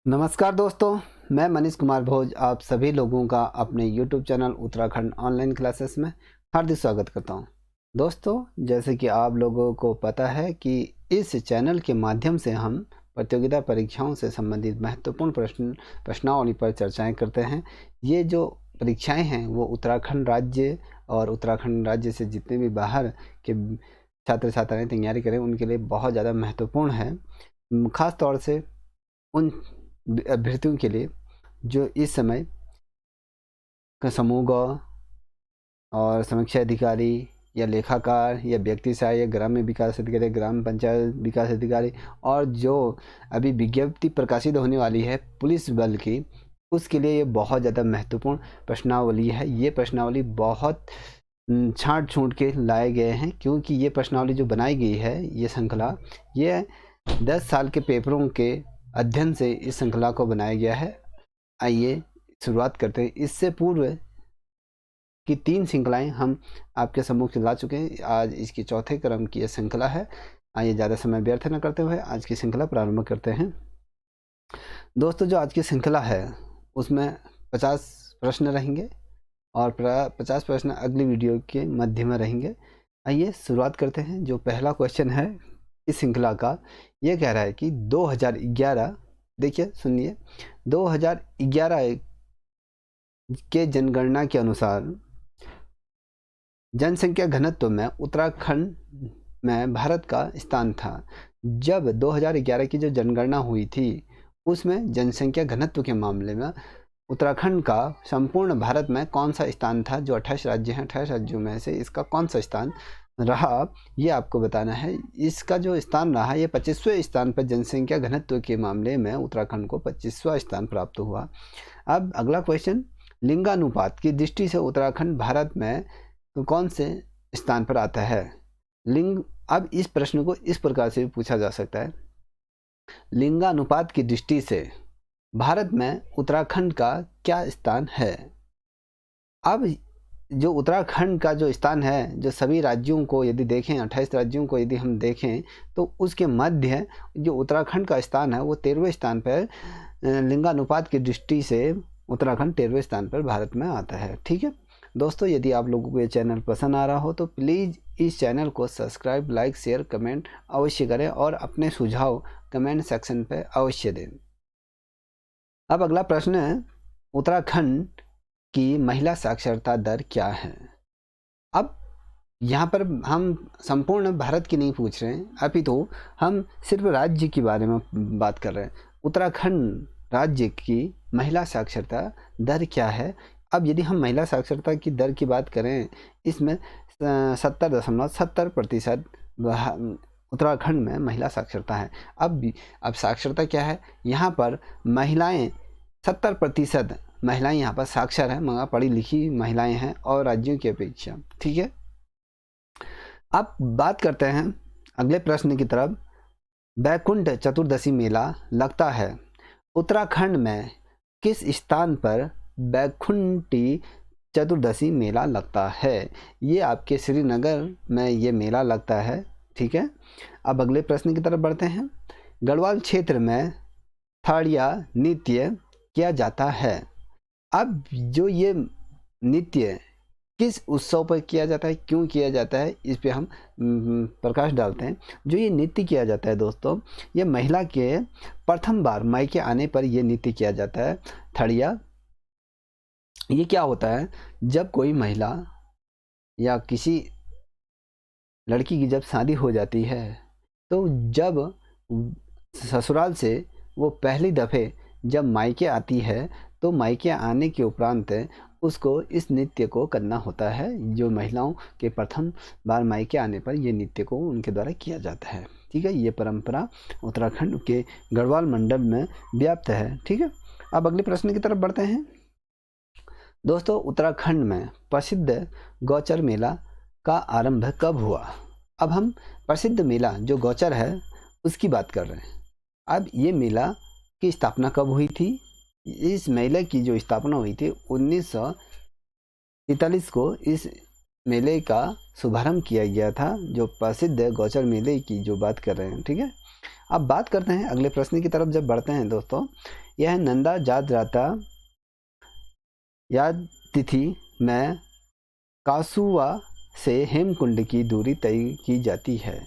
नमस्कार दोस्तों, मैं मनीष कुमार भोज आप सभी लोगों का अपने YouTube channel Uttarakhand online classes में हार्दिक स्वागत करता हूं। दोस्तों, जैसे कि आप लोगों को पता है कि इस चैनल के माध्यम से हम प्रतियोगिता परीक्षाओं से संबंधित महत्वपूर्ण प्रश्नावली पर चर्चाएं करते हैं। ये जो परीक्षाएं हैं वो उत्तराखंड राज्य और उत्तराखंड राज्य से जितने भी बाहर के छात्र छात्राएँ तैयारी करें उनके लिए बहुत ज़्यादा महत्वपूर्ण है। ख़ास तौर से उन अभ्यर्थियों के लिए जो इस समय का समूह ग और समीक्षा अधिकारी या लेखाकार या व्यक्ति सहायक, ग्राम्य विकास अधिकारी, ग्राम पंचायत विकास अधिकारी और जो अभी विज्ञप्ति प्रकाशित होने वाली है पुलिस बल की, उसके लिए ये बहुत ज़्यादा महत्वपूर्ण प्रश्नावली है। ये प्रश्नावली बहुत छाँट छूट के लाए गए हैं, क्योंकि ये प्रश्नावली जो बनाई गई है, ये श्रृंखला, ये 10 साल के पेपरों के अध्ययन से इस श्रृंखला को बनाया गया है। आइए शुरुआत करते हैं। इससे पूर्व की 3 श्रृंखलाएं हम आपके सम्मुख ला चुके हैं। आज इसकी चौथे क्रम की यह श्रृंखला है। आइए ज़्यादा समय व्यर्थ न करते हुए आज की श्रृंखला प्रारंभ करते हैं। दोस्तों, जो आज की श्रृंखला है उसमें 50 प्रश्न रहेंगे और 50 प्रश्न अगली वीडियो के मध्य में रहेंगे। आइए शुरुआत करते हैं। जो पहला क्वेश्चन है इस श्रृंखला का, ये कह रहा है कि 2011, देखिए सुनिए, 2011 के जनगणना के अनुसार जनसंख्या घनत्व में उत्तराखंड में भारत का स्थान था। जब 2011 की जो जनगणना हुई थी उसमें जनसंख्या घनत्व के मामले में उत्तराखंड का संपूर्ण भारत में कौन सा स्थान था? जो 28 राज्य हैं, 28 राज्यों में से इसका कौन सा स्थान रहा, ये आपको बताना है। इसका जो स्थान रहा, ये 25वें स्थान पर जनसंख्या घनत्व के मामले में उत्तराखंड को 25वां स्थान प्राप्त हुआ। अब अगला क्वेश्चन, लिंगानुपात की दृष्टि से उत्तराखंड भारत में कौन से स्थान पर आता है? अब इस प्रश्न को इस प्रकार से भी पूछा जा सकता है, लिंगानुपात की दृष्टि से भारत में उत्तराखंड का क्या स्थान है? अब जो उत्तराखंड का जो स्थान है, जो सभी राज्यों को यदि देखें, 28 राज्यों को यदि हम देखें, तो उसके मध्य जो उत्तराखंड का स्थान है वो 13वें स्थान पर, लिंगानुपात की दृष्टि से उत्तराखंड 13वें स्थान पर भारत में आता है। ठीक है दोस्तों, यदि आप लोगों को ये चैनल पसंद आ रहा हो तो प्लीज़ इस चैनल को सब्सक्राइब, लाइक, शेयर, कमेंट अवश्य करें और अपने सुझाव कमेंट सेक्शन पर अवश्य दें। अब अगला प्रश्न है, उत्तराखंड की महिला साक्षरता दर क्या है? अब यहाँ पर हम संपूर्ण भारत की नहीं पूछ रहे हैं, अपितु हम सिर्फ राज्य के बारे में बात कर रहे हैं। उत्तराखंड राज्य की महिला साक्षरता दर क्या है? अब यदि हम महिला साक्षरता की दर की बात करें, इसमें 70.70% उत्तराखंड में महिला साक्षरता है। अब साक्षरता क्या है? यहाँ पर महिलाएं 70% महिलाएं यहाँ पर साक्षर हैं, मगर पढ़ी लिखी महिलाएं हैं और राज्यों की अपेक्षा। ठीक है, अब बात करते हैं अगले प्रश्न की तरफ। बैकुंठ चतुर्दशी मेला लगता है उत्तराखंड में किस स्थान पर? बैकुंठी चतुर्दशी मेला लगता है, ये आपके श्रीनगर में ये मेला लगता है। ठीक है, अब अगले प्रश्न की तरफ बढ़ते हैं। गढ़वाल क्षेत्र में थाड़िया नृत्य किया जाता है। अब जो ये नृत्य किस उत्सव पर किया जाता है, क्यों किया जाता है, इस पे हम प्रकाश डालते हैं। जो ये नृत्य किया जाता है दोस्तों, ये महिला के प्रथम बार मायके आने पर ये नृत्य किया जाता है। थाड़िया, ये क्या होता है, जब कोई महिला या किसी लड़की की जब शादी हो जाती है, तो जब ससुराल से वो पहली दफ़े जब मायके आती है, तो मायके आने के उपरांत उसको इस नृत्य को करना होता है। जो महिलाओं के प्रथम बार मायके आने पर ये नृत्य को उनके द्वारा किया जाता है। ठीक है, ये परंपरा उत्तराखंड के गढ़वाल मंडल में व्याप्त है। ठीक है, अब अगले प्रश्न की तरफ बढ़ते हैं। दोस्तों, उत्तराखंड में प्रसिद्ध गौचर मेला का आरंभ कब हुआ? अब हम प्रसिद्ध मेला जो गौचर है उसकी बात कर रहे हैं। अब ये मेला की स्थापना कब हुई थी? इस मेले की जो स्थापना हुई थी 1943 को इस मेले का शुभारंभ किया गया था, जो प्रसिद्ध गौचर मेले की जो बात कर रहे हैं। ठीक है, अब बात करते हैं अगले प्रश्न की तरफ जब बढ़ते हैं दोस्तों। यह है नंदा जात्रा याद तिथि में कासुआ से हेमकुंड की दूरी तय की जाती है।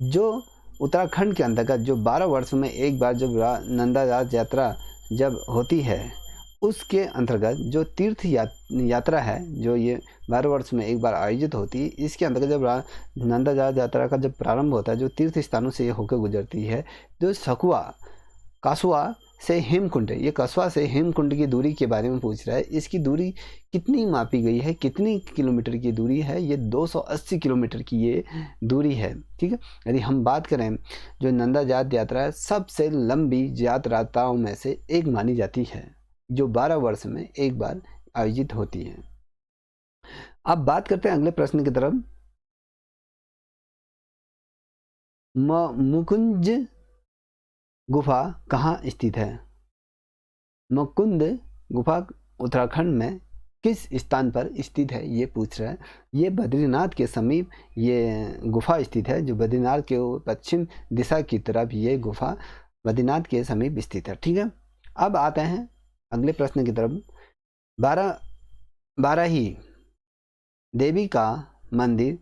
जो उत्तराखंड के अंतर्गत जो 12 वर्ष में एक बार जब नंदा यात्रा जब होती है, उसके अंतर्गत जो तीर्थ यात्रा है, जो ये 12 वर्ष में एक बार आयोजित होती है, इसके अंतर्गत जब नंदा यात्रा का जब प्रारंभ होता है, जो तीर्थ स्थानों से ये होकर गुजरती है, जो सकुआ कासुआ से हेमकुंड, ये कस्बा से हेमकुंड की दूरी के बारे में पूछ रहा है। इसकी दूरी कितनी मापी गई है, कितनी किलोमीटर की दूरी है? ये 280 किलोमीटर की ये दूरी है। ठीक है, यदि हम बात करें जो नंदा यात्रा है, सबसे लंबी यात्राओं में से एक मानी जाती है, जो 12 वर्ष में एक बार आयोजित होती है। अब बात करते हैं अगले प्रश्न की तरफ। मुकुंज गुफा कहाँ स्थित है? मुकुंद गुफा उत्तराखंड में किस स्थान पर स्थित है, ये पूछ रहा है। ये बद्रीनाथ के समीप ये गुफा स्थित है, जो बद्रीनाथ के पश्चिम दिशा की तरफ ये गुफा बद्रीनाथ के समीप स्थित है। ठीक है, अब आते हैं अगले प्रश्न की तरफ। बाराही देवी का मंदिर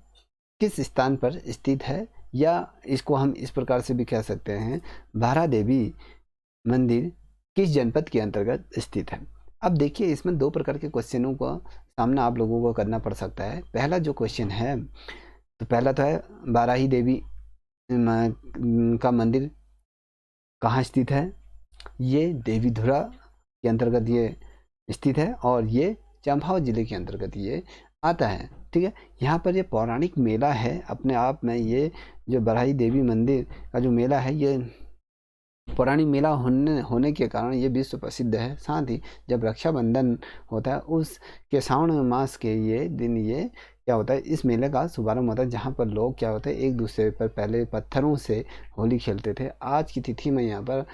किस स्थान पर स्थित है, या इसको हम इस प्रकार से भी कह सकते हैं, बारा देवी मंदिर किस जनपद के अंतर्गत स्थित है? अब देखिए, इसमें दो प्रकार के क्वेश्चनों का सामना आप लोगों को करना पड़ सकता है। पहला जो क्वेश्चन है, तो पहला तो है बाराही देवी का मंदिर कहाँ स्थित है? ये देवीधुरा के अंतर्गत ये स्थित है, और ये चंपावत जिले के अंतर्गत ये आता है। ठीक है, यहाँ पर ये पौराणिक मेला है अपने आप में। ये जो बाराही देवी मंदिर का जो मेला है, ये पौराणिक मेला होने के कारण ये विश्व प्रसिद्ध है। साथ ही जब रक्षाबंधन होता है, उसके श्रावण मास के ये दिन ये क्या होता है, इस मेले का शुभारंभ होता है, जहाँ पर लोग क्या होते हैं, एक दूसरे पर पहले पत्थरों से होली खेलते थे। आज की तिथि में यहाँ पर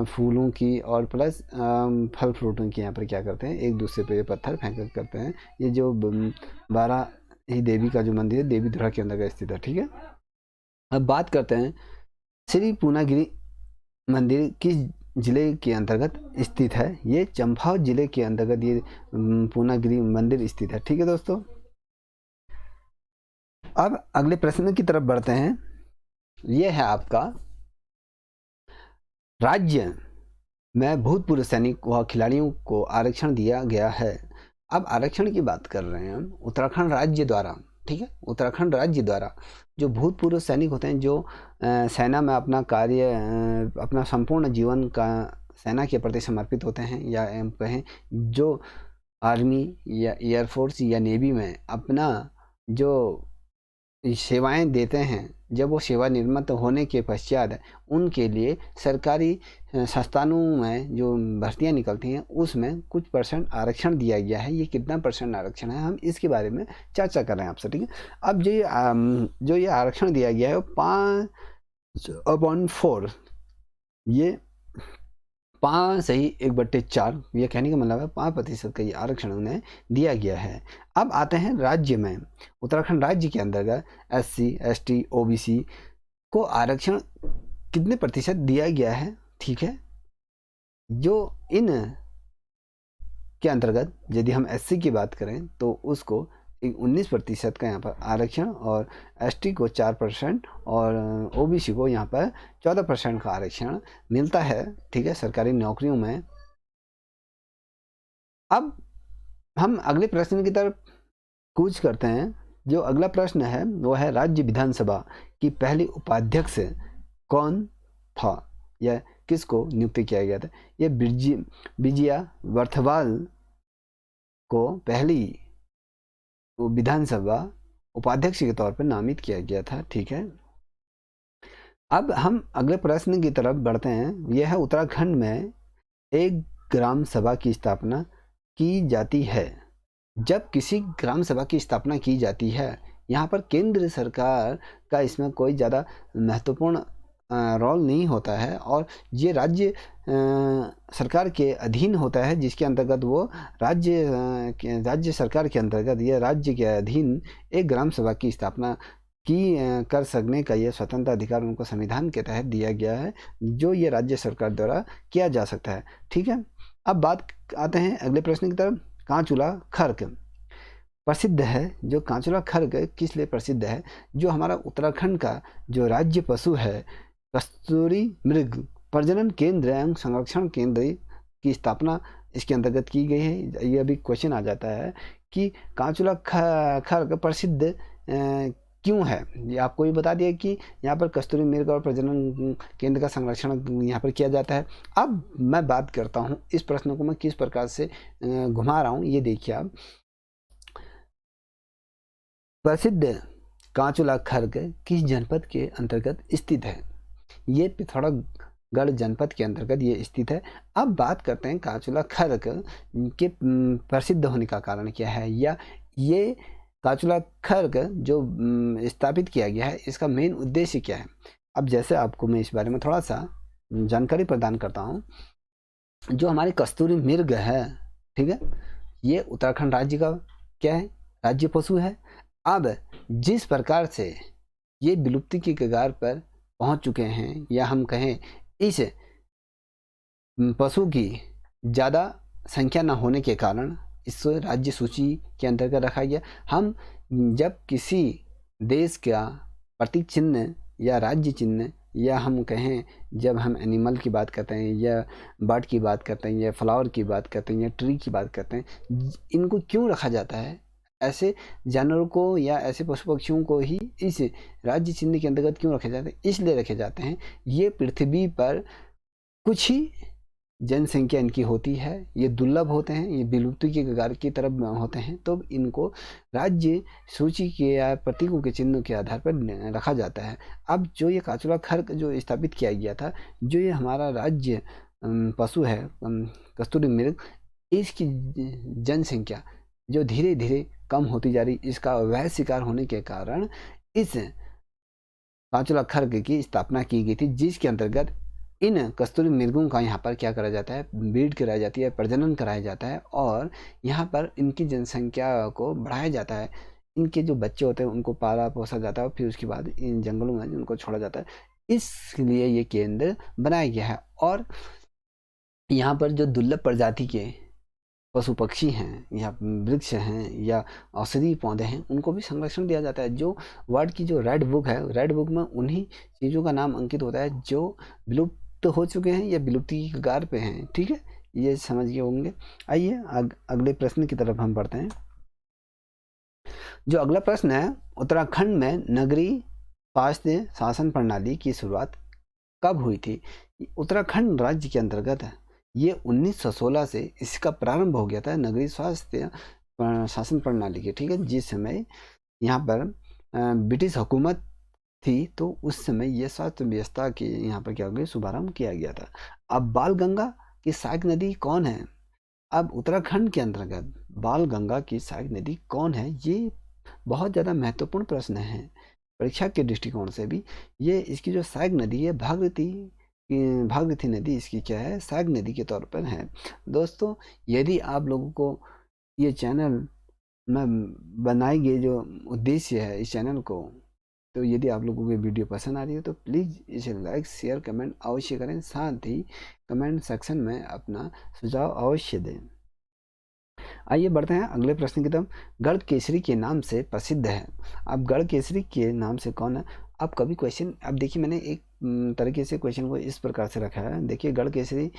फूलों की और प्लस फल फ्रूटों की यहाँ पर क्या करते हैं, एक दूसरे पर पत्थर फेंक करते हैं। ये जो बाराही देवी का जो मंदिर है, देवीधुरा के अंदर स्थित है। ठीक है, अब बात करते हैं श्री पूर्णागिरि मंदिर किस जिले के अंतर्गत स्थित है? ये चंपावत जिले के अंतर्गत ये पूर्णागिरि मंदिर स्थित है। ठीक है दोस्तों, अब अगले प्रश्न की तरफ बढ़ते हैं। ये है आपका राज्य में भूतपूर्व सैनिक व खिलाड़ियों को आरक्षण दिया गया है। अब आरक्षण की बात कर रहे हैं हम उत्तराखंड राज्य द्वारा। ठीक है, उत्तराखंड राज्य द्वारा जो भूतपूर्व सैनिक होते हैं, जो सेना में अपना कार्य अपना संपूर्ण जीवन का सेना के प्रति समर्पित होते हैं, या हम कहें जो आर्मी या एयरफोर्स या नेवी में अपना जो सेवाएं देते हैं, जब वो सेवानिवृत्त होने के पश्चात उनके लिए सरकारी संस्थानों में जो भर्तियां निकलती हैं, उसमें कुछ परसेंट आरक्षण दिया गया है। ये कितना परसेंट आरक्षण है, हम इसके बारे में चर्चा कर रहे हैं आपसे। ठीक है, अब जो ये आरक्षण दिया गया है, वो 5/4, ये 5/1/4, ये कहने का मतलब है 5% का ये आरक्षण उन्हें दिया गया है। अब आते हैं राज्य में, उत्तराखंड राज्य के अंतर्गत SC ST OBC को आरक्षण कितने प्रतिशत दिया गया है? ठीक है, जो इन के अंतर्गत यदि हम SC की बात करें तो उसको 19% का यहाँ पर आरक्षण, और ST को 4% और OBC को यहाँ पर 14% का आरक्षण मिलता है। ठीक है, सरकारी नौकरियों में। अब हम अगले प्रश्न की तरफ कूच करते हैं। जो अगला प्रश्न है वो है राज्य विधानसभा की पहली उपाध्यक्ष कौन था, या किसको नियुक्त किया गया था? ये विजया वर्थवाल को पहली विधानसभा उपाध्यक्ष के तौर पर नामित किया गया था। ठीक है, अब हम अगले प्रश्न की तरफ बढ़ते हैं। यह है उत्तराखंड में एक ग्राम सभा की स्थापना की जाती है। जब किसी ग्राम सभा की स्थापना की जाती है, यहाँ पर केंद्र सरकार का इसमें कोई ज़्यादा महत्वपूर्ण रोल नहीं होता है और ये राज्य सरकार के अधीन होता है, जिसके अंतर्गत वो राज्य सरकार के अंतर्गत या राज्य के अधीन एक ग्राम सभा की स्थापना कर सकने का ये स्वतंत्र अधिकार उनको संविधान के तहत दिया गया है, जो ये राज्य सरकार द्वारा किया जा सकता है। ठीक है, अब बात आते हैं अगले प्रश्न की तरफ। कांचुला खर्क प्रसिद्ध है। जो कांचुला खर्क किस लिए प्रसिद्ध है? जो हमारा उत्तराखंड का जो राज्य पशु है, कस्तूरी मृग प्रजनन केंद्र एवं संरक्षण केंद्र की स्थापना इसके अंतर्गत की गई है। ये भी क्वेश्चन आ जाता है कि कांचुला खर्क प्रसिद्ध क्यों है। ये आपको भी बता दिया कि यहाँ पर कस्तूरी मृग और प्रजनन केंद्र का संरक्षण यहाँ पर किया जाता है। अब मैं बात करता हूँ इस प्रश्न को मैं किस प्रकार से घुमा रहा हूँ, ये देखिए आप। प्रसिद्ध कांचुला खर्क किस जनपद के अंतर्गत स्थित है? ये पिथौरागढ़ जनपद के अंतर्गत ये स्थित है। अब बात करते हैं कांचुला खर्क के प्रसिद्ध होने का कारण क्या है, या ये कांचुला खर्क जो स्थापित किया गया है इसका मेन उद्देश्य क्या है। अब जैसे आपको मैं इस बारे में थोड़ा सा जानकारी प्रदान करता हूँ। जो हमारे कस्तूरी मृग है, ठीक है, ये उत्तराखंड राज्य का क्या है, राज्य पशु है। अब जिस प्रकार से ये विलुप्ति की कगार पर पहुंच चुके हैं, या हम कहें इस पशु की ज़्यादा संख्या न होने के कारण इस राज्य सूची के अंतर्गत रखा गया। हम जब किसी देश का प्रतीक चिन्ह या राज्य चिन्ह, या हम कहें जब हम एनिमल की बात करते हैं या बर्ड की बात करते हैं या फ्लावर की बात करते हैं या ट्री की बात करते हैं, इनको क्यों रखा जाता है? ऐसे जानवरों को या ऐसे पशु पक्षियों को ही इस राज्य चिन्ह के अंतर्गत क्यों रखे जाते हैं? इसलिए रखे जाते हैं, ये पृथ्वी पर कुछ ही जनसंख्या इनकी होती है, ये दुर्लभ होते हैं, ये विलुप्ति के कगार की तरफ होते हैं, तो इनको राज्य सूची के या प्रतीकों के चिन्हों के आधार पर रखा जाता है। अब जो ये कांचुला खर्क जो स्थापित किया गया था, जो ये हमारा राज्य पशु है कस्तूरी मृग, इसकी जनसंख्या जो धीरे धीरे कम होती जा रही, इसका अवैध शिकार होने के कारण इस कांचुला खर्क की स्थापना की गई थी, जिसके अंतर्गत इन कस्तूरी मृगों का यहाँ पर क्या करा जाता है, ब्रीड कराई जाती है, प्रजनन कराया जाता है और यहाँ पर इनकी जनसंख्या को बढ़ाया जाता है। इनके जो बच्चे होते हैं उनको पाला पोसा जाता है और फिर उसके बाद इन जंगलों में उनको छोड़ा जाता है। इसलिए ये केंद्र बनाया गया है और यहाँ पर जो दुर्लभ प्रजाति के पशु पक्षी हैं या वृक्ष हैं या औषधि पौधे हैं, उनको भी संरक्षण दिया जाता है। जो वर्ल्ड की जो रेड बुक है, रेड बुक में उन्हीं चीज़ों का नाम अंकित होता है जो विलुप्त हो चुके हैं या विलुप्ति की कगार पे हैं। ठीक है, ये समझ गए होंगे। आइए अगले प्रश्न की तरफ हम बढ़ते हैं। जो अगला प्रश्न है, उत्तराखंड में नगरीय स्वास्थ्य शासन प्रणाली की शुरुआत कब हुई थी? उत्तराखंड राज्य के अंतर्गत ये 1916 से इसका प्रारंभ हो गया था, नगरीय स्वास्थ्य शासन प्रणाली के। ठीक है, जिस समय यहाँ पर ब्रिटिश हुकूमत थी, तो उस समय ये स्वास्थ्य व्यवस्था की यहाँ पर क्या हो गया, शुभारंभ किया गया था। अब बाल गंगा की सहायक नदी कौन है? अब उत्तराखंड के अंतर्गत बाल गंगा की सहायक नदी कौन है? ये बहुत ज़्यादा महत्वपूर्ण प्रश्न है परीक्षा के दृष्टिकोण से भी। ये इसकी जो सहायक नदी है भागीरथी नदी इसकी क्या है, सहायक नदी के तौर पर है। दोस्तों, यदि आप लोगों को ये चैनल में बनाए गए जो उद्देश्य है इस चैनल को, तो यदि आप लोगों को ये वीडियो पसंद आ रही है तो प्लीज़ इसे लाइक शेयर कमेंट अवश्य करें, साथ ही कमेंट सेक्शन में अपना सुझाव अवश्य दें। आइए बढ़ते हैं अगले प्रश्न की तरफ। गढ़ केसरी के नाम से प्रसिद्ध है। अब गढ़ केसरी के नाम से कौन है? अब कभी क्वेश्चन, अब देखिए मैंने एक तरीके से क्वेश्चन को इस प्रकार से रखा है। देखिए, गढ़ केसरी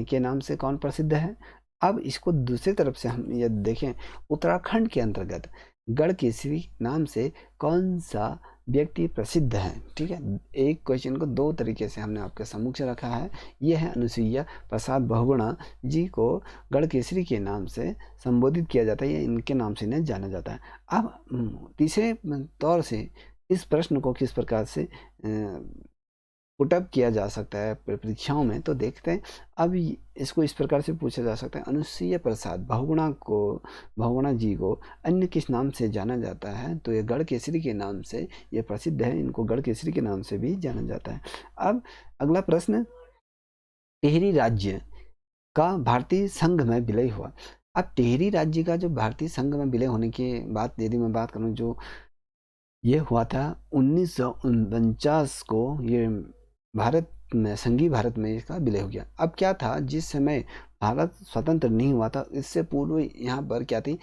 के नाम से कौन प्रसिद्ध है? अब इसको दूसरी तरफ से हम ये देखें, उत्तराखंड के अंतर्गत गढ़ केसरी नाम से कौन सा व्यक्ति प्रसिद्ध है? ठीक है, एक क्वेश्चन को दो तरीके से हमने आपके सम्मुख से रखा है। ये है अनुसुईया प्रसाद बहुगुणा जी को गढ़ केसरी के नाम से संबोधित किया जाता है, या इनके नाम से इन्हें जाना जाता है। अब तीसरे तौर से इस प्रश्न को किस प्रकार से पुटअप किया जा सकता है परीक्षाओं में, तो देखते हैं। अब इसको इस प्रकार से पूछा जा सकता है, अनुसुईया प्रसाद बहुगुणा जी को अन्य किस नाम से जाना जाता है? तो ये गढ़ केसरी के नाम से ये प्रसिद्ध है, इनको गढ़ केसरी के नाम से भी जाना जाता है। अब अगला प्रश्न, टिहरी राज्य का भारतीय संघ में विलय हुआ। अब टिहरी राज्य का जो भारतीय संघ में विलय होने की बात यदि मैं बात करूं, जो ये हुआ था 1949 को, ये भारत में, संघीय भारत में इसका विलय हो गया। अब क्या था, जिस समय भारत स्वतंत्र नहीं हुआ था, इससे पूर्व यहाँ पर क्या थी,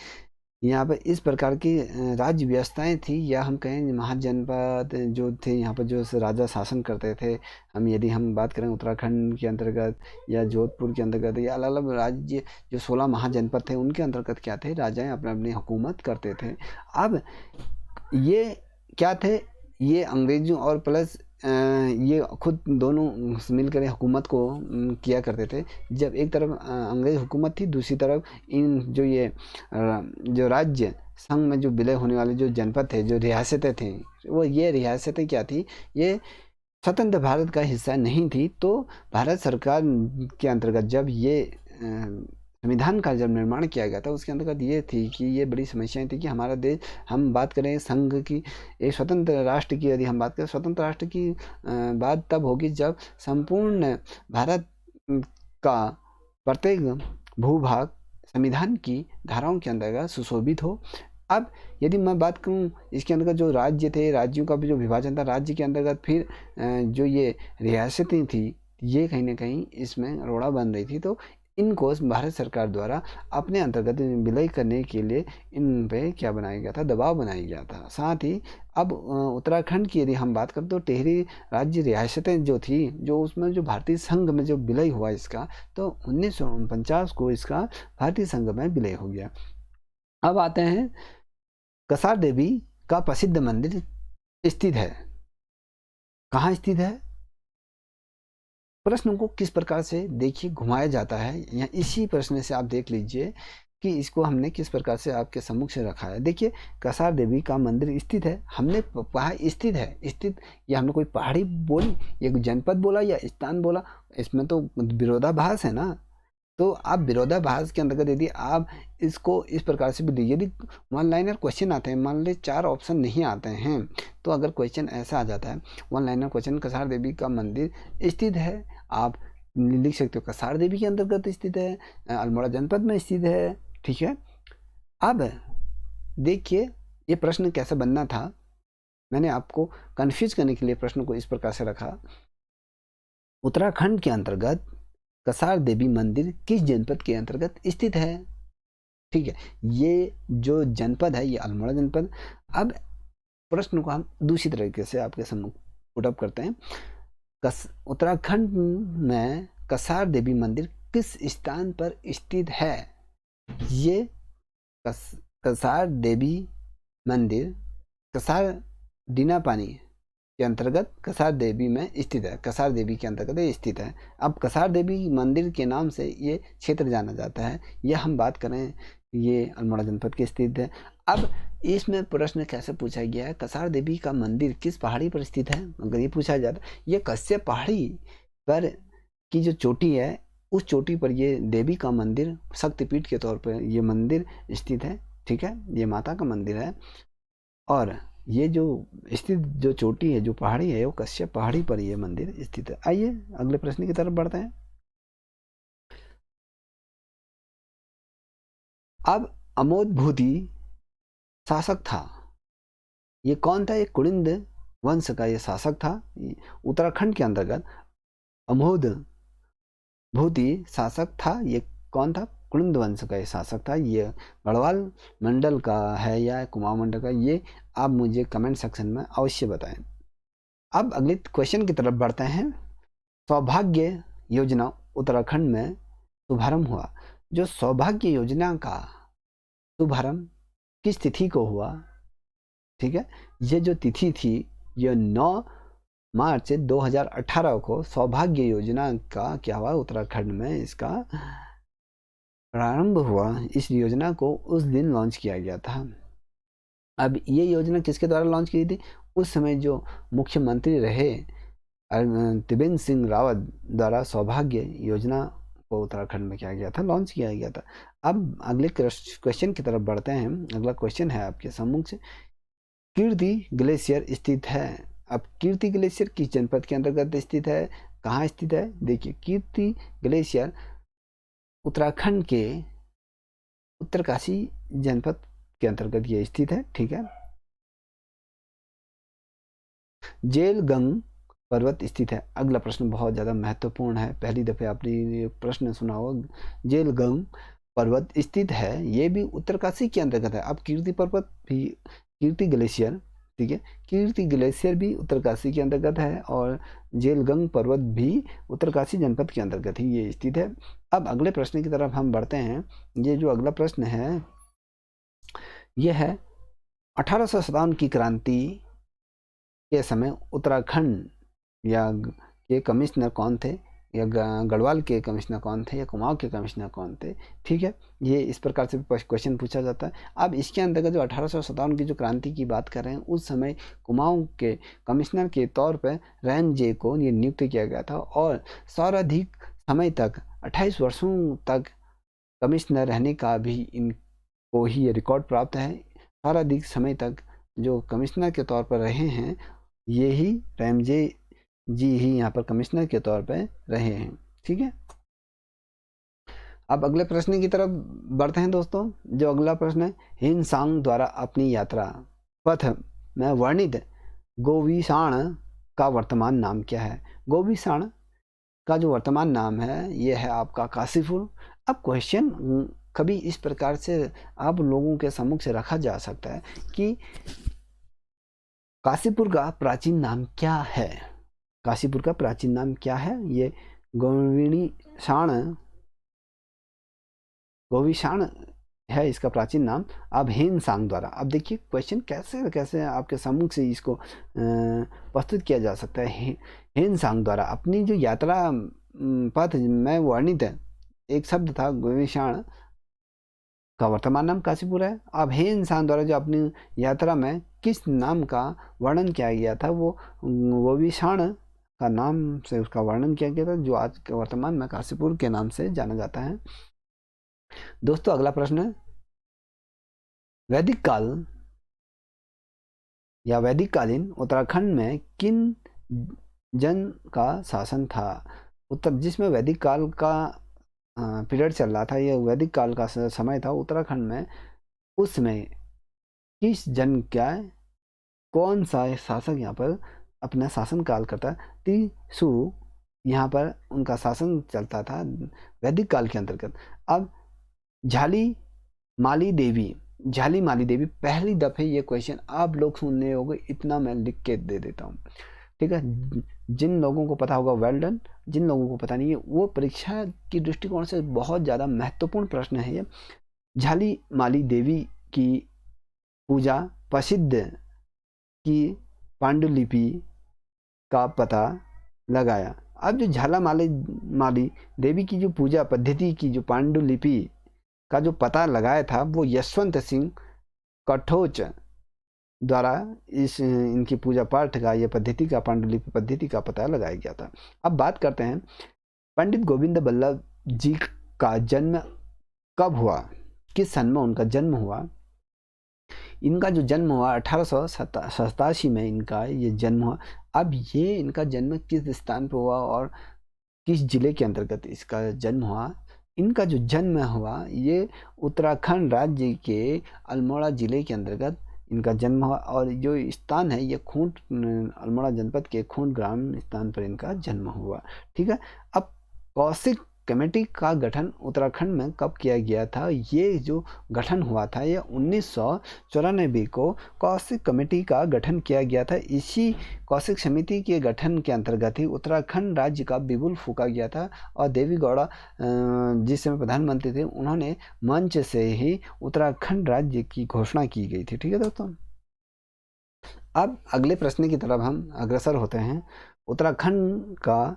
यहाँ पर इस प्रकार की राज्य व्यवस्थाएं थी, या हम कहें महाजनपद जो थे, यहाँ पर जो राजा शासन करते थे। यदि हम बात करें उत्तराखंड के अंतर्गत या जोधपुर के अंतर्गत या अलग अलग राज्य, जो 16 महाजनपद थे, उनके अंतर्गत क्या थे, राजाएं अपने अपनी हुकूमत करते थे। अब ये क्या थे, ये अंग्रेजों और प्लस ये खुद दोनों मिलकर हुकूमत को किया करते थे। जब एक तरफ अंग्रेज हुकूमत थी, दूसरी तरफ इन जो राज्य संघ में जो विलय होने वाले जो जनपद थे, जो रियासतें थी, वो ये रियासतें क्या थी, ये स्वतंत्र भारत का हिस्सा नहीं थी। तो भारत सरकार के अंतर्गत जब ये संविधान का जब निर्माण किया गया था, उसके अंतर्गत ये थी कि ये बड़ी समस्याएं थी कि हमारा देश, हम बात करें संघ की, एक स्वतंत्र राष्ट्र की यदि हम बात करें, स्वतंत्र राष्ट्र की बात तब होगी जब संपूर्ण भारत का प्रत्येक भूभाग संविधान की धाराओं के अंतर्गत सुशोभित हो। अब यदि मैं बात करूं, इसके अंतर्गत जो राज्य थे, राज्यों का भी जो विभाजन था, राज्य के अंतर्गत फिर जो ये रियासतें थी, ये कहीं ना कहीं इसमें रोड़ा बन रही थी। तो इनको भारत सरकार द्वारा अपने अंतर्गत विलय करने के लिए इन पे क्या बनाया गया था, दबाव बनाया गया था। साथ ही अब उत्तराखंड की यदि हम बात करें, तो टिहरी राज्य रियासतें जो थी, जो उसमें जो भारतीय संघ में जो विलय हुआ इसका, तो 1949 को इसका भारतीय संघ में विलय हो गया। अब आते हैं, कसार देवी का प्रसिद्ध मंदिर स्थित है, कहाँ स्थित है? प्रश्न को किस प्रकार से देखिए घुमाया जाता है, या इसी प्रश्न से आप देख लीजिए कि इसको हमने किस प्रकार से आपके सम्मुख से रखा है। देखिए, कसार देवी का मंदिर स्थित है, हमने कहा स्थित है, स्थित, या हमने कोई पहाड़ी बोली, या कोई जनपद बोला, या स्थान बोला, इसमें तो विरोधाभास है ना। तो आप विरोधाभास के अंतर्गत यदि आप इसको इस प्रकार से भी, यदि वन लाइनर क्वेश्चन आते हैं, मान लीजिए 4 ऑप्शन नहीं आते हैं, तो अगर क्वेश्चन ऐसा आ जाता है, वन लाइनर क्वेश्चन, कसार देवी का मंदिर स्थित है, आप लिख सकते हो कसार देवी के अंतर्गत स्थित है, अल्मोड़ा जनपद में स्थित है। ठीक है, अब देखिए ये प्रश्न कैसे बनना था, मैंने आपको कंफ्यूज करने के लिए प्रश्न को इस प्रकार से रखा। उत्तराखंड के अंतर्गत कसार देवी मंदिर किस जनपद के अंतर्गत स्थित है? ठीक है, ये जो जनपद है, ये अल्मोड़ा जनपद। अब प्रश्न को हम दूसरी तरीके से आपके सम्मुख पुटअप करते हैं। उत्तराखंड में कसार देवी मंदिर किस स्थान पर स्थित है? ये कसार देवी मंदिर कसार दीना पानी के अंतर्गत कसार देवी में स्थित है, कसार देवी के अंतर्गत ये स्थित है। अब कसार देवी मंदिर के नाम से ये क्षेत्र जाना जाता है, यह हम बात करें, ये अल्मोड़ा जनपद के स्थित है। अब इसमें प्रश्न कैसे पूछा गया है, कसार देवी का मंदिर किस पहाड़ी पर स्थित है? अगर ये पूछा जाता, ये कश्यप पहाड़ी पर की जो चोटी है, उस चोटी पर ये देवी का मंदिर शक्तिपीठ के तौर पर ये मंदिर स्थित है। ठीक है, ये माता का मंदिर है, और ये जो स्थित जो चोटी है, जो पहाड़ी है, वो कश्यप पहाड़ी पर ये मंदिर स्थित है। आइए अगले प्रश्न की तरफ बढ़ते हैं। अब अमोदभूति शासक था, ये कौन था? ये कुलिंद वंश का ये शासक था। उत्तराखंड के अंतर्गत अमोद भूति शासक था, ये कौन था? कुलिंद वंश का ये शासक था। ये गढ़वाल मंडल का है या कुमाऊं मंडल का, ये आप मुझे कमेंट सेक्शन में अवश्य बताएं। अब अगले क्वेश्चन की तरफ बढ़ते हैं। सौभाग्य योजना उत्तराखंड में शुभारंभ हुआ। जो सौभाग्य योजना का शुभारंभ किस तिथि को हुआ? ठीक है, ये जो तिथि थी, ये 9 मार्च 2018 को सौभाग्य योजना का क्या हुआ, उत्तराखंड में इसका प्रारंभ हुआ। इस योजना को उस दिन लॉन्च किया गया था। अब ये योजना किसके द्वारा लॉन्च की थी? उस समय जो मुख्यमंत्री रहे त्रिवेंद्र सिंह रावत द्वारा सौभाग्य योजना को उत्तराखंड में क्या गया था, लॉन्च किया गया था। अब अगले क्वेश्चन की तरफ बढ़ते हैं। अगला क्वेश्चन है आपके सम्मुख से, कीर्ति ग्लेशियर स्थित है। अब कीर्ति ग्लेशियर किस जनपद के अंतर्गत स्थित है, कहाँ स्थित है? देखिए, कीर्ति ग्लेशियर उत्तराखंड के उत्तरकाशी जनपद के अंतर्गत ये स्थित है। ठीक है। जेलगंग पर्वत स्थित है। अगला प्रश्न बहुत ज़्यादा महत्वपूर्ण है, पहली दफ़े आपने ये प्रश्न सुना होगा। जेलगंग पर्वत स्थित है, ये भी उत्तरकाशी के अंतर्गत है। अब कीर्ति पर्वत भी, कीर्ति ग्लेशियर, ठीक है, कीर्ति ग्लेशियर भी उत्तरकाशी के अंतर्गत है और जेलगंग पर्वत भी उत्तरकाशी जनपद के अंतर्गत ही ये स्थित है। अब अगले प्रश्न की तरफ हम बढ़ते हैं। ये जो अगला प्रश्न है ये है 1857 की क्रांति के समय उत्तराखंड या के कमिश्नर कौन थे, या गढ़वाल के कमिश्नर कौन थे, या कुमाऊं के कमिश्नर कौन थे? ठीक है, ये इस प्रकार से क्वेश्चन पूछा जाता है। अब इसके अंतर्गत जो 1857 की जो क्रांति की बात कर रहे हैं, उस समय कुमाऊं के कमिश्नर के तौर पर रैमजे को ये नियुक्त किया गया था और सर्वाधिक समय तक 28 वर्षों तक कमिश्नर रहने का भी इनको ही ये रिकॉर्ड प्राप्त है। सर्वाधिक समय तक जो कमिश्नर के तौर पर रहे हैं, ये ही रैमजे जी ही यहाँ पर कमिश्नर के तौर पर रहे हैं। ठीक है। अब अगले प्रश्न की तरफ बढ़ते हैं दोस्तों। जो अगला प्रश्न है, हिमसांग द्वारा अपनी यात्रा पथ में वर्णित गोविशाण का वर्तमान नाम क्या है? गोविशाण का जो वर्तमान नाम है ये है आपका काशीपुर। अब क्वेश्चन कभी इस प्रकार से आप लोगों के सम्मुख से रखा जा सकता है कि काशीपुर का प्राचीन नाम क्या है? काशीपुर का प्राचीन नाम क्या है? ये गोविशाण है इसका प्राचीन नाम। अब हिमसांग द्वारा, अब देखिए क्वेश्चन कैसे कैसे आपके सम्मुख से इसको प्रस्तुत किया जा सकता है। हिमसांग द्वारा अपनी जो यात्रा पथ में वर्णित है, एक शब्द था गोविशाण का वर्तमान नाम काशीपुर है। अब हिमसांग द्वारा जो अपनी यात्रा में किस नाम का वर्णन किया गया था, वो गोविशाण का नाम से उसका वर्णन किया गया था, जो आज के वर्तमान में काशीपुर के नाम से जाना जाता है। दोस्तों अगला प्रश्न है, वैदिक काल या वैदिक कालीन उत्तराखंड में किन जन का शासन था? जिसमें वैदिक काल का पीरियड चल रहा था, यह वैदिक काल का समय था उत्तराखंड में, उसमें किस जन का, कौन सा शासक यहाँ पर अपना शासन काल करता? त्रिशु यहाँ पर उनका शासन चलता था वैदिक काल के अंतर्गत। अब झाली माली देवी, झाली माली देवी, पहली दफे ये क्वेश्चन आप लोग सुनने होंगे, इतना मैं लिख के दे देता हूँ। ठीक है, जिन लोगों को पता होगा वेल डन, जिन लोगों को पता नहीं है वो परीक्षा की दृष्टिकोण से बहुत ज़्यादा महत्वपूर्ण प्रश्न है ये। झाली माली देवी की पूजा प्रसिद्ध की पांडुलिपि का पता लगाया। अब जो झाला माली देवी की जो पूजा पद्धति की जो पांडुलिपि का जो पता लगाया था, वो यशवंत सिंह कठोच द्वारा इनकी पूजा पाठ का, ये पद्धति का, पांडुलिपि पद्धति का पता लगाया गया था। अब बात करते हैं पंडित गोविंद बल्लभ जी का जन्म कब हुआ, किस सन में उनका जन्म हुआ? इनका जो जन्म हुआ 1887 में इनका ये जन्म हुआ। अब ये इनका जन्म किस स्थान पर हुआ और किस जिले के अंतर्गत इसका जन्म हुआ? इनका जो जन्म हुआ ये उत्तराखंड राज्य के अल्मोड़ा जिले के अंतर्गत इनका जन्म हुआ और जो स्थान है ये खूंट, अल्मोड़ा जनपद के खूंट ग्राम स्थान पर इनका जन्म हुआ। ठीक है। अब कौशिक कमेटी का गठन उत्तराखंड में कब किया गया था? ये जो गठन हुआ था ये 1994 को कौशिक कमेटी का गठन किया गया था। इसी कौशिक समिति के गठन के अंतर्गत ही उत्तराखंड राज्य का बिगुल फूका गया था और देवी गौड़ा जिस समय प्रधानमंत्री थे, उन्होंने मंच से ही उत्तराखंड राज्य की घोषणा की गई थी। ठीक है दोस्तों, अब अगले प्रश्न की तरफ हम अग्रसर होते हैं। उत्तराखंड का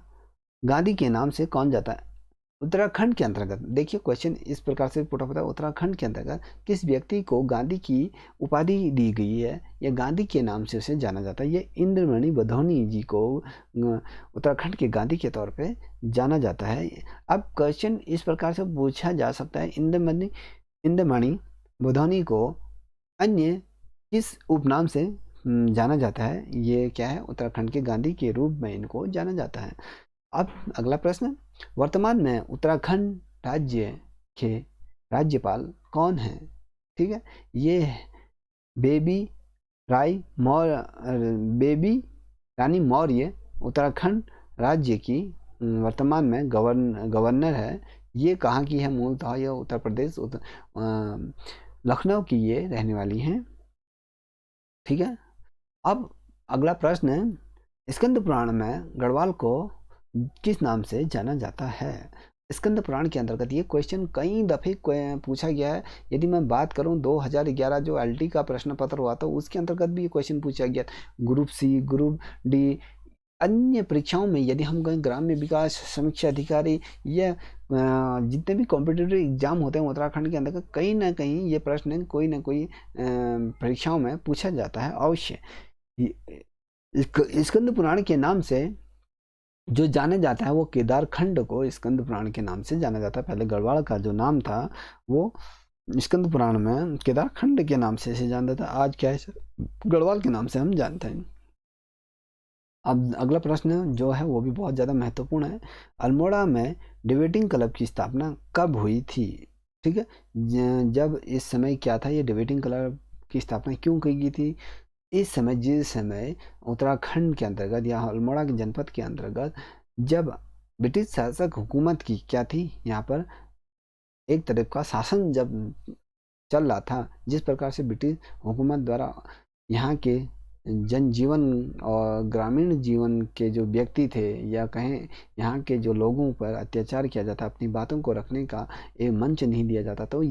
गांधी के नाम से कौन जाता है? उत्तराखंड के अंतर्गत देखिए क्वेश्चन इस प्रकार से पुट होता है, उत्तराखंड के अंतर्गत किस व्यक्ति को गांधी की उपाधि दी गई है या गांधी के नाम से उसे जाना जाता है? ये इंद्रमणि बधौनी जी को उत्तराखंड के गांधी के तौर पे जाना जाता है। अब क्वेश्चन इस प्रकार से पूछा जा सकता है, इंद्रमणि बधौनी को अन्य किस उपनाम से जाना जाता है? ये क्या है? उत्तराखंड के गांधी के रूप में इनको जाना जाता है। अब अगला प्रश्न, वर्तमान में उत्तराखंड राज्य के राज्यपाल कौन है? ठीक है, ये बेबी बेबी रानी मौर्य उत्तराखंड राज्य की वर्तमान में गवर्नर है। ये कहाँ की है? मूलतः यह उत्तर प्रदेश लखनऊ की ये रहने वाली हैं। ठीक है, अब अगला प्रश्न है, स्कंद पुराण में गढ़वाल को किस नाम से जाना जाता है? स्कंद पुराण के अंतर्गत ये क्वेश्चन कई दफे पूछा गया है। यदि मैं बात करूं 2011 जो एलटी का प्रश्न पत्र हुआ था उसके अंतर्गत भी ये क्वेश्चन पूछा गया। ग्रुप सी, ग्रुप डी, अन्य परीक्षाओं में यदि हम कहें ग्राम्य विकास समीक्षा अधिकारी या जितने भी कॉम्पिटिटिव एग्जाम होते हैं उत्तराखंड के अंतर्गत कहीं ना कहीं ये प्रश्न कोई ना कोई परीक्षाओं में पूछा जाता है अवश्य। स्कंद पुराण के नाम से जो जाना जाता है वो केदारखंड को स्कंद पुराण के नाम से जाना जाता है। पहले गढ़वाल का जो नाम था वो स्कंद पुराण में केदारखंड के नाम से इसे जानता था, आज क्या है गढ़वाल के नाम से हम जानते हैं। अब अगला प्रश्न जो है वो भी बहुत ज़्यादा महत्वपूर्ण है, अल्मोड़ा में डिबेटिंग क्लब की स्थापना कब हुई थी? ठीक है, जब इस समय क्या था, ये डिबेटिंग क्लब की स्थापना क्यों की गई थी? इस समय जिस समय उत्तराखंड के अंतर्गत या अल्मोड़ा के जनपद के अंतर्गत जब ब्रिटिश शासक हुकूमत की क्या थी, यहाँ पर एक तरफ का शासन जब चल रहा था, जिस प्रकार से ब्रिटिश हुकूमत द्वारा यहाँ के जनजीवन और ग्रामीण जीवन के जो व्यक्ति थे या कहें यहाँ के जो लोगों पर अत्याचार किया जाता, अपनी बातों को रखने का एक मंच नहीं दिया जाता, तो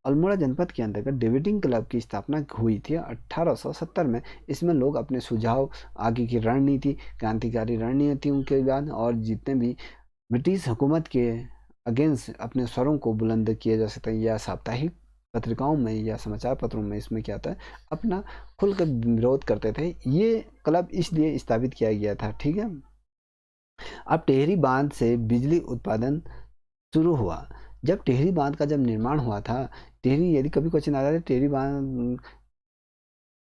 अल्मोड़ा जनपद के अंतर्गत डिबेटिंग क्लब की स्थापना हुई थी 1870 में। इसमें लोग अपने सुझाव, आगे की रणनीति, क्रांतिकारी रणनीतियों के बाद और जितने भी ब्रिटिश हुकूमत के अगेंस्ट अपने स्वरों को बुलंद किया जा सकता है, या साप्ताहिक पत्रिकाओं में या समाचार पत्रों में इसमें क्या था, अपना खुलकर विरोध करते थे। ये क्लब इसलिए स्थापित किया गया था। ठीक है, अब टिहरी बांध से बिजली उत्पादन शुरू हुआ। जब टिहरी बांध का जब निर्माण हुआ था, टिहरी, यदि कभी क्वेश्चन आ जाता है टिहरी बांध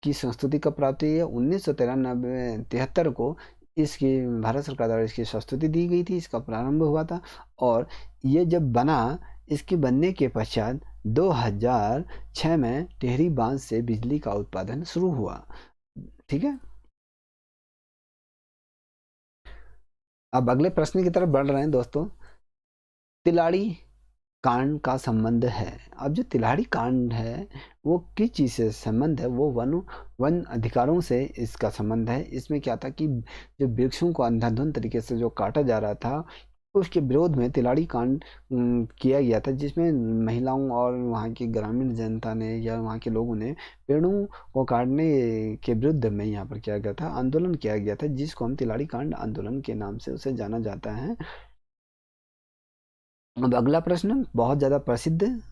की संस्तुति कब प्राप्त हुई है? 1993 को इसकी भारत सरकार द्वारा इसकी संस्तुति दी गई थी, इसका प्रारंभ हुआ था। और ये जब बना, इसके बनने के पश्चात 2006 में टिहरी बांध से बिजली का उत्पादन शुरू हुआ। ठीक है, अब अगले प्रश्न की तरफ बढ़ रहे हैं दोस्तों। तिलाड़ी कांड का संबंध है। अब जो तिलाड़ी कांड है वो किस चीज़ से संबंध है? वो वन अधिकारों से इसका संबंध है। इसमें क्या था कि जो वृक्षों को अंधाधुंध तरीके से जो काटा जा रहा था, उसके विरोध में तिलाड़ी कांड किया गया था, जिसमें महिलाओं और वहाँ की ग्रामीण जनता ने या वहाँ के लोगों ने पेड़ों को काटने के विरुद्ध में यहाँ पर किया गया था, आंदोलन किया गया था, जिसको हम तिलाड़ी कांड आंदोलन के नाम से उसे जाना जाता है। अब अगला प्रश्न बहुत ज़्यादा प्रसिद्ध,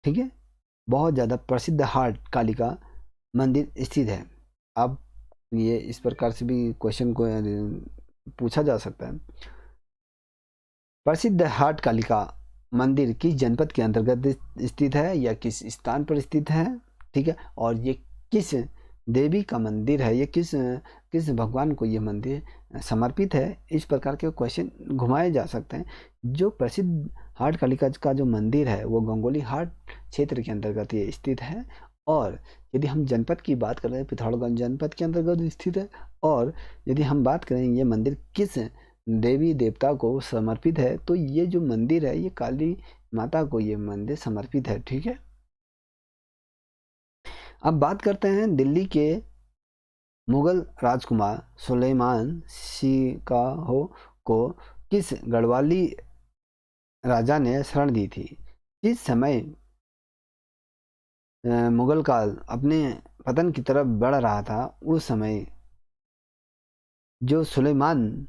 ठीक है, बहुत ज़्यादा प्रसिद्ध हाट कालिका मंदिर स्थित है। अब ये इस प्रकार से भी क्वेश्चन को पूछा जा सकता है, प्रसिद्ध हाट कालिका मंदिर किस जनपद के अंतर्गत स्थित है या किस स्थान पर स्थित है? ठीक है, और ये किस देवी का मंदिर है, ये किस किस भगवान को ये मंदिर समर्पित है? इस प्रकार के क्वेश्चन घुमाए जा सकते हैं। जो प्रसिद्ध हाट कालिका का जो मंदिर है वो गंगोली हाट क्षेत्र के अंतर्गत ये स्थित है। और यदि हम जनपद की बात करें, पिथौरागढ़ जनपद के अंतर्गत स्थित है। और यदि हम बात करें ये मंदिर किस देवी देवता को समर्पित है, तो ये जो मंदिर है ये काली माता को ये मंदिर समर्पित है। ठीक है, अब बात करते हैं दिल्ली के मुगल राजकुमार सुलेमान शिकाहो को किस गढ़वाली राजा ने शरण दी थी? जिस समय मुगल काल अपने पतन की तरफ बढ़ रहा था, उस समय जो सुलेमान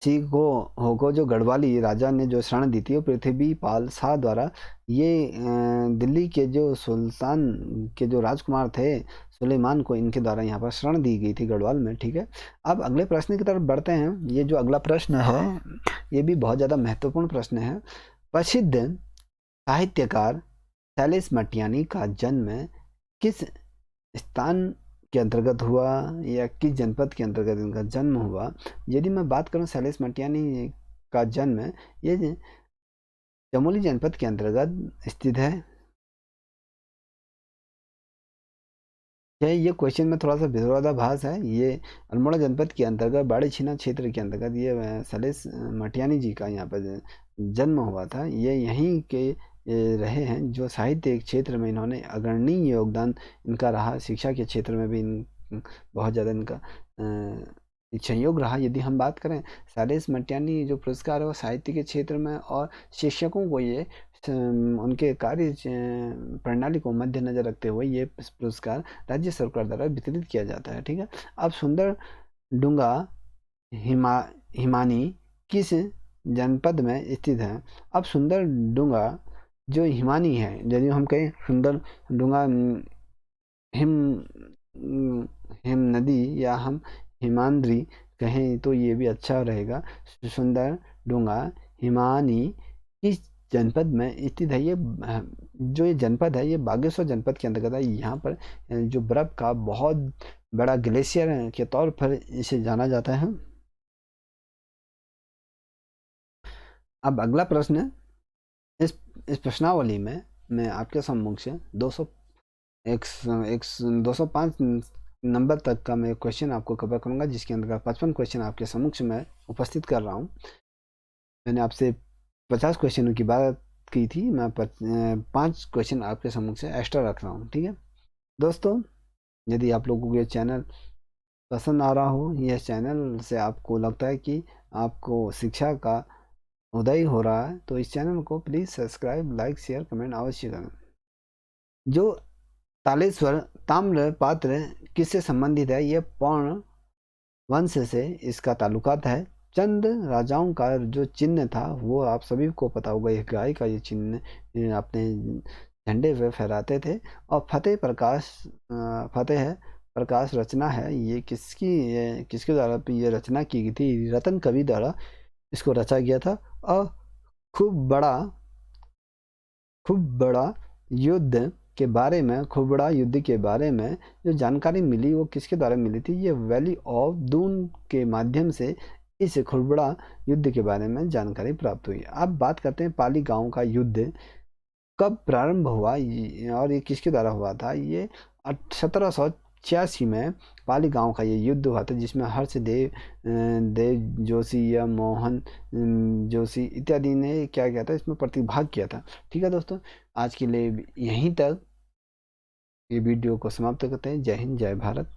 सिंह को जो गढ़वाली राजा ने जो शरण दी थी वो पृथ्वीपाल शाह द्वारा, ये दिल्ली के जो सुल्तान के जो राजकुमार थे सुलेमान को, इनके द्वारा यहाँ पर शरण दी गई थी गढ़वाल में। ठीक है, अब अगले प्रश्न की तरफ बढ़ते हैं। ये जो अगला प्रश्न है ये भी बहुत ज़्यादा महत्वपूर्ण प्रश्न है। प्रसिद्ध साहित्यकार शैलेश मटियानी का जन्म किस स्थान के अंतर्गत हुआ या किस जनपद के अंतर्गत इनका जन्म हुआ? यदि मैं बात करूं शैलेश मटियानी का जन्म ये चमोली जनपद के अंतर्गत स्थित है। ये क्वेश्चन में थोड़ा सा विरोधाभास है। ये अल्मोड़ा जनपद के अंतर्गत बाड़ी छीना क्षेत्र के अंतर्गत ये शैलेश मटियानी जी का यहाँ पर जन्म हुआ था। ये यहीं के रहे हैं, जो साहित्य क्षेत्र में इन्होंने अग्रणीय योगदान इनका रहा। शिक्षा के क्षेत्र में भी बहुत ज़्यादा इनका संयोग रहा। यदि हम बात करें शैलेश मटियानी जो पुरस्कार है वो साहित्य के क्षेत्र में और शिक्षकों को ये उनके कार्य प्रणाली को मद्देनजर रखते हुए ये पुरस्कार राज्य सरकार द्वारा वितरित किया जाता है। ठीक है, अब सुंदर डूंगा हिमानी किस जनपद में स्थित है? अब सुंदर डूंगा जो हिमानी है, यदि हम कहें सुंदर डूंगा हिम नदी या हम हिमांद्री कहें तो ये भी अच्छा रहेगा। सुंदर डूंगा हिमानी किस जनपद में स्थित है? ये जो ये जनपद है ये बागेश्वर जनपद के अंतर्गत है। यहाँ पर जो बर्फ का बहुत बड़ा ग्लेशियर के तौर पर इसे जाना जाता है। अब अगला प्रश्न, इस प्रश्नावली में मैं आपके सम्मुख से 205 नंबर तक का मैं क्वेश्चन आपको कवर करूंगा, जिसके अंदर 55 क्वेश्चन आपके सम्मुख मैं उपस्थित कर रहा हूं। मैंने आपसे 50 क्वेश्चनों की बात की थी, मैं 5 क्वेश्चन आपके सम्मुख से एक्स्ट्रा रख रहा हूं। ठीक है दोस्तों, यदि आप लोगों को ये चैनल पसंद आ रहा हो, यह चैनल से आपको लगता है कि आपको शिक्षा का उदय हो रहा है, तो इस चैनल को please subscribe, like, share, comment अवश्य करें। जो तालेश्वर ताम्र पात्र किससे संबंधित है? यह पौर्ण वंश से इसका ताल्लुकात है। चंद राजाओं का जो चिन्ह था वो आप सभी को पता होगा, एक गाय का ये चिन्ह अपने झंडे पे फहराते थे। और फतेह प्रकाश रचना है, ये किसके द्वारा ये रचना की गई थी? रतन कवि द्वारा इसको रचा गया था। और खूब बड़ा युद्ध के बारे में जो जानकारी मिली वो किसके द्वारा मिली थी? ये वैली ऑफ दून के माध्यम से इस खुरबड़ा युद्ध के बारे में जानकारी प्राप्त हुई। अब बात करते हैं पाली गांव का युद्ध कब प्रारंभ हुआ और ये किसके द्वारा हुआ था? ये 1786 में पाली गांव का ये युद्ध हुआ था, जिसमें देव जोशी या मोहन जोशी इत्यादि ने क्या किया था, इसमें प्रतिभाग किया था। ठीक है दोस्तों, आज के लिए यहीं तक ये वीडियो को समाप्त करते हैं। जय हिंद, जय भारत।